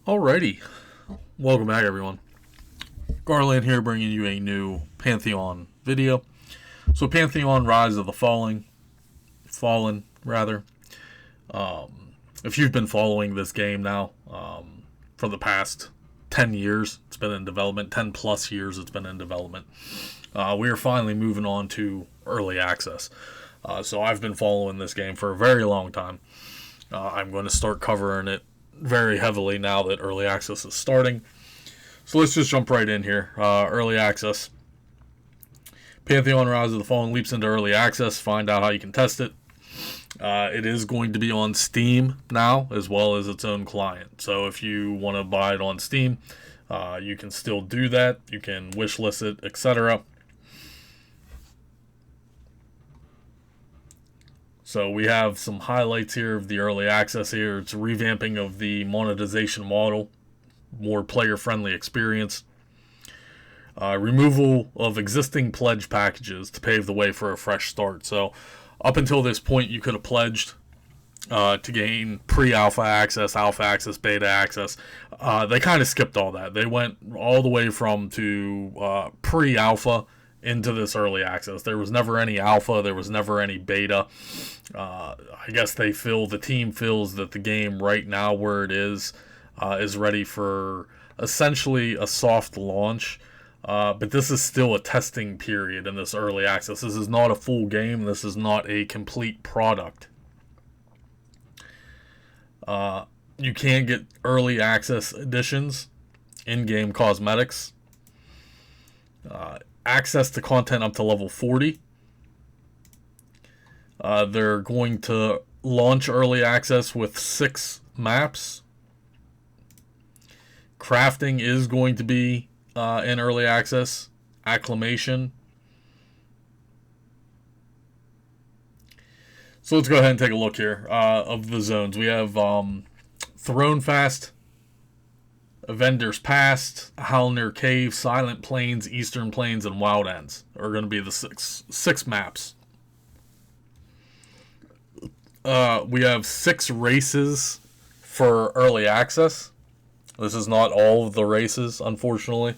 Alrighty, welcome back everyone. Garlaanx here bringing you a new Pantheon video. So Pantheon Rise of the Fallen rather. If you've been following this game now for the past 10 years, it's been in development, 10 plus years it's been in development. We are finally moving on to early access. So I've been following this game for a very long time. I'm going to start covering it very heavily now that early access is starting. So let's just jump right in here. Early access. Pantheon Rise of the Fallen leaps into early access. Find out how you can test it. It is going to be on Steam now, as well as its own client. So if you want to buy it on Steam, you can still do that. You can wishlist it, etc. So we have some highlights here of the early access here. It's a revamping of the monetization model, more player-friendly experience. Removal of existing pledge packages to pave the way for a fresh start. So up until this point, you could have pledged to gain pre-alpha access, beta access. They kind of skipped all that. They went all the way to pre-alpha into this early access. There was never any alpha. There was never any beta. I guess the team feels that the game right now where it is ready for essentially a soft launch. But this is still a testing period in this early access. This is not a full game. This is not a complete product. You can get early access editions, in-game cosmetics, access to content up to level 40. They're going to launch early access with 6 maps. Crafting is going to be in early access. Acclamation. So let's go ahead and take a look here of the zones. We have Thronefast, Vendor's Past, Halnir Cave, Silent Plains, Eastern Plains, and Wild Ends are going to be the six maps. We have 6 races for early access. This is not all of the races, unfortunately.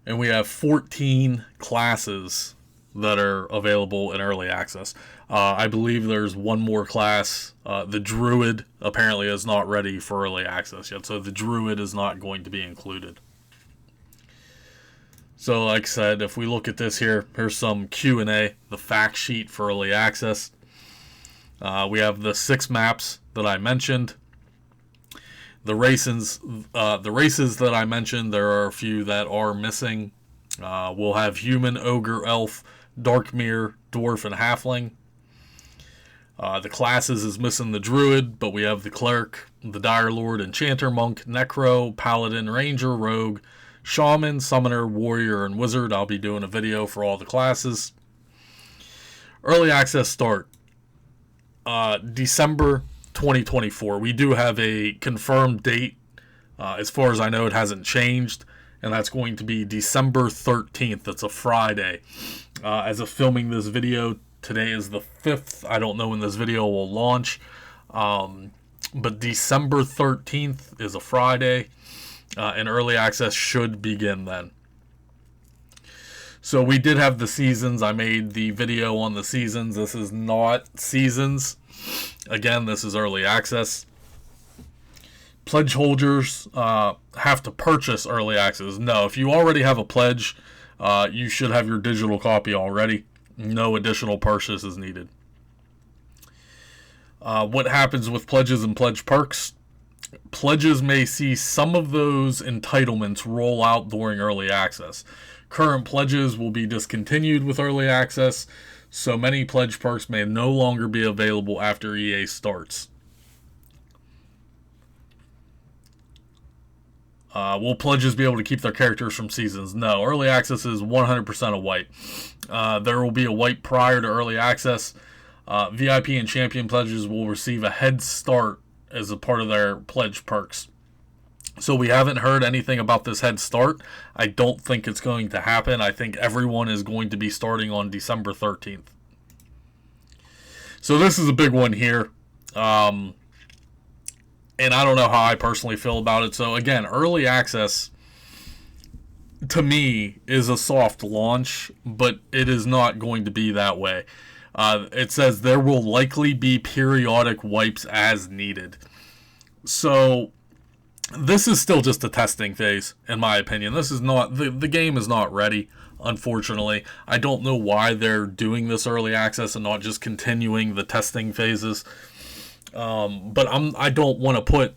And we have 14 classes that are available in early access. I believe there's one more class. The Druid apparently is not ready for early access yet, so the Druid is not going to be included. So like I said, if we look at this here, here's some Q&A, the fact sheet for early access. We have the 6 maps that I mentioned. The races that I mentioned, there are a few that are missing. We'll have Human, Ogre, Elf, Darkmere, Dwarf, and Halfling. The classes is missing the Druid, but we have the Cleric, the Dire Lord, Enchanter, Monk, Necro, Paladin, Ranger, Rogue, Shaman, Summoner, Warrior, and Wizard. I'll be doing a video for all the classes. Early access start December 2024. We do have a confirmed date. As far as I know, it hasn't changed, and that's going to be December 13th. That's a Friday. As of filming this video, today is the 5th. I don't know when this video will launch, but December 13th is a Friday, and early access should begin then. So we did have the seasons. I made the video on the seasons. This is not seasons. Again, this is early access. Pledge holders have to purchase early access. No, if you already have a pledge, you should have your digital copy already. No additional purchase is needed. What happens with pledges and pledge perks? Pledges may see some of those entitlements roll out during early access. Current pledges will be discontinued with early access, so many pledge perks may no longer be available after EA starts. Will pledges be able to keep their characters from seasons? No. Early access is 100% a wipe. There will be a wipe prior to early access. VIP and champion pledges will receive a head start as a part of their pledge perks. So we haven't heard anything about this head start. I don't think it's going to happen. I think everyone is going to be starting on December 13th. So this is a big one here. And I don't know how I personally feel about it. So again, early access to me is a soft launch, but it is not going to be that way. It says there will likely be periodic wipes as needed. So this is still just a testing phase, in my opinion. This is not, the game is not ready, unfortunately. I don't know why they're doing this early access and not just continuing the testing phases. But I don't want to put,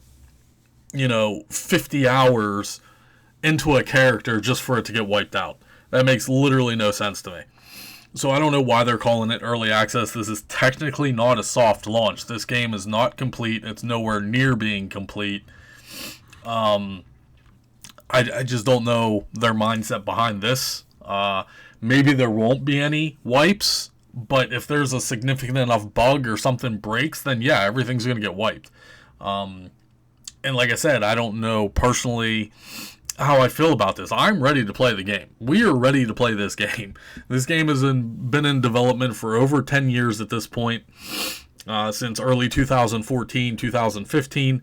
50 hours into a character just for it to get wiped out. That makes literally no sense to me. So I don't know why they're calling it early access. This is technically not a soft launch. This game is not complete. It's nowhere near being complete. I just don't know their mindset behind this. Maybe there won't be any wipes, but if there's a significant enough bug or something breaks, then yeah, everything's going to get wiped. And like I said, I don't know personally how I feel about this. I'm ready to play the game. We are ready to play this game. This game has been in development for over 10 years at this point, since early 2014, 2015.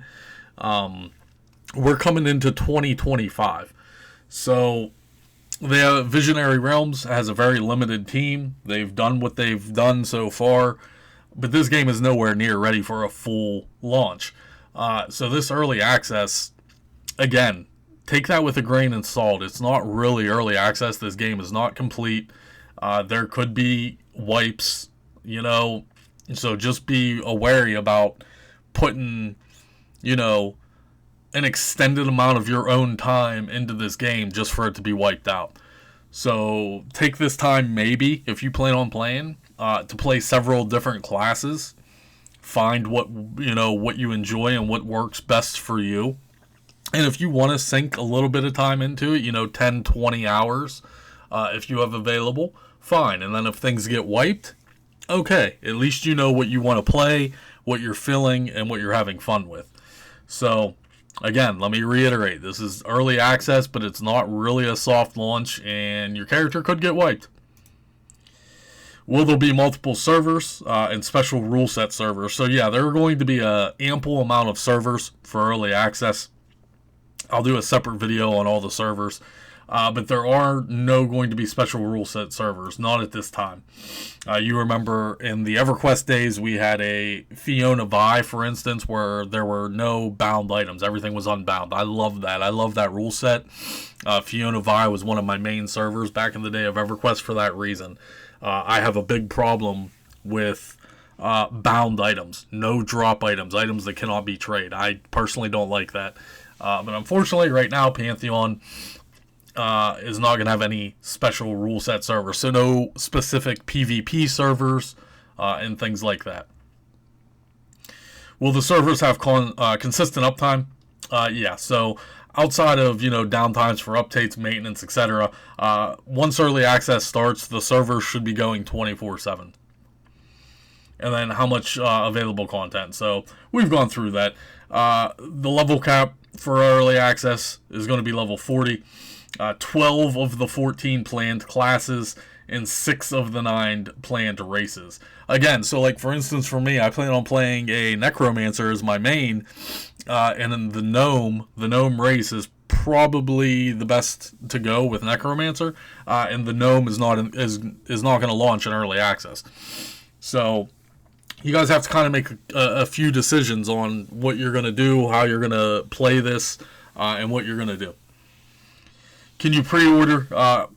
We're coming into 2025. So the Visionary Realms has a very limited team. They've done what they've done so far, but this game is nowhere near ready for a full launch. So this early access, again, take that with a grain of salt. It's not really early access. This game is not complete. There could be wipes, so just be wary about putting, an extended amount of your own time into this game just for it to be wiped out. So take this time, maybe, if you plan on playing, to play several different classes. Find what you enjoy and what works best for you. And if you want to sink a little bit of time into it, 10, 20 hours, if you have available, fine. And then if things get wiped, okay, at least you know what you want to play, what you're feeling, and what you're having fun with. So, again, let me reiterate, this is early access, but it's not really a soft launch, and your character could get wiped. Will there be multiple servers and special rule set servers? So yeah, there are going to be an ample amount of servers for early access. I'll do a separate video on all the servers, but there are going to be special rule set servers, not at this time. You remember in the EverQuest days, we had a Fiona Vi, for instance, where there were no bound items. Everything was unbound. I love that. I love that rule set. Fiona Vi was one of my main servers back in the day of EverQuest for that reason. I have a big problem with bound items, no drop items that cannot be traded. I personally don't like that. But unfortunately, right now, Pantheon is not going to have any special rule set servers. So no specific PvP servers and things like that. Will the servers have consistent uptime? Yeah, so outside of, downtimes for updates, maintenance, etc., once early access starts, the server should be going 24/7. And then how much available content. So we've gone through that. The level cap for early access is going to be level 40. 12 of the 14 planned classes and 6 of the 9 planned races. Again, so like for instance for me, I plan on playing a Necromancer as my main, and then the gnome race is probably the best to go with Necromancer, and the gnome is not going to launch in early access. So you guys have to kind of make a few decisions on what you're going to do, how you're going to play this, and what you're going to do. Can you pre-order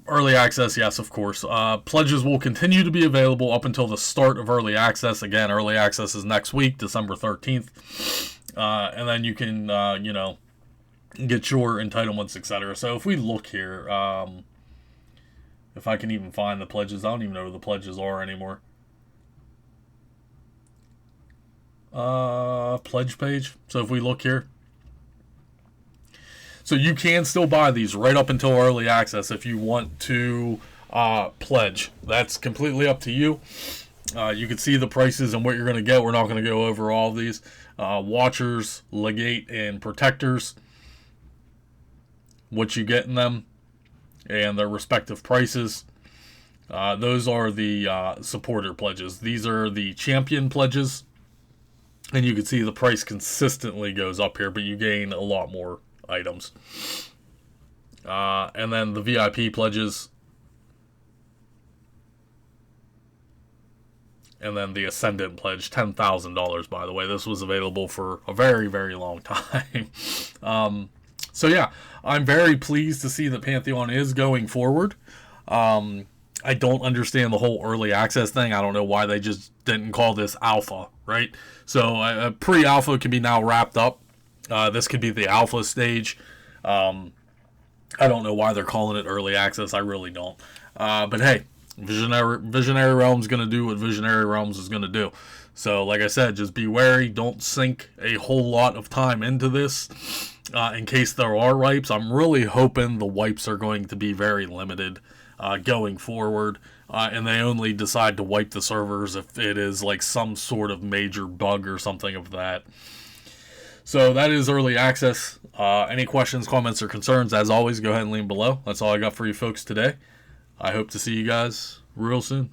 early access? Yes, of course. Pledges will continue to be available up until the start of early access. Again, early access is next week, December 13th. And then you can, get your entitlements, etc. So if we look here, if I can even find the pledges, I don't even know where the pledges are anymore. Pledge page. So if we look here, so you can still buy these right up until early access if you want to pledge. That's completely up to you. You can see the prices and what you're going to get. We're not going to go over all of these. Watchers, Legate, and Protectors, what you get in them, and their respective prices. Those are the supporter pledges. These are the champion pledges. And you can see the price consistently goes up here, but you gain a lot more items. And then the VIP pledges. And then the Ascendant pledge, $10,000, by the way. This was available for a very, very long time. So yeah, I'm very pleased to see that Pantheon is going forward. I don't understand the whole early access thing. I don't know why they just didn't call this alpha, right? So pre-alpha can be now wrapped up. This could be the alpha stage. I don't know why they're calling it early access. I really don't. But hey, Visionary Realms going to do what Visionary Realms is going to do. So like I said, just be wary. Don't sink a whole lot of time into this in case there are wipes. I'm really hoping the wipes are going to be very limited going forward. And they only decide to wipe the servers if it is like some sort of major bug or something of that. So that is early access. Any questions, comments, or concerns, as always, go ahead and leave them below. That's all I got for you folks today. I hope to see you guys real soon.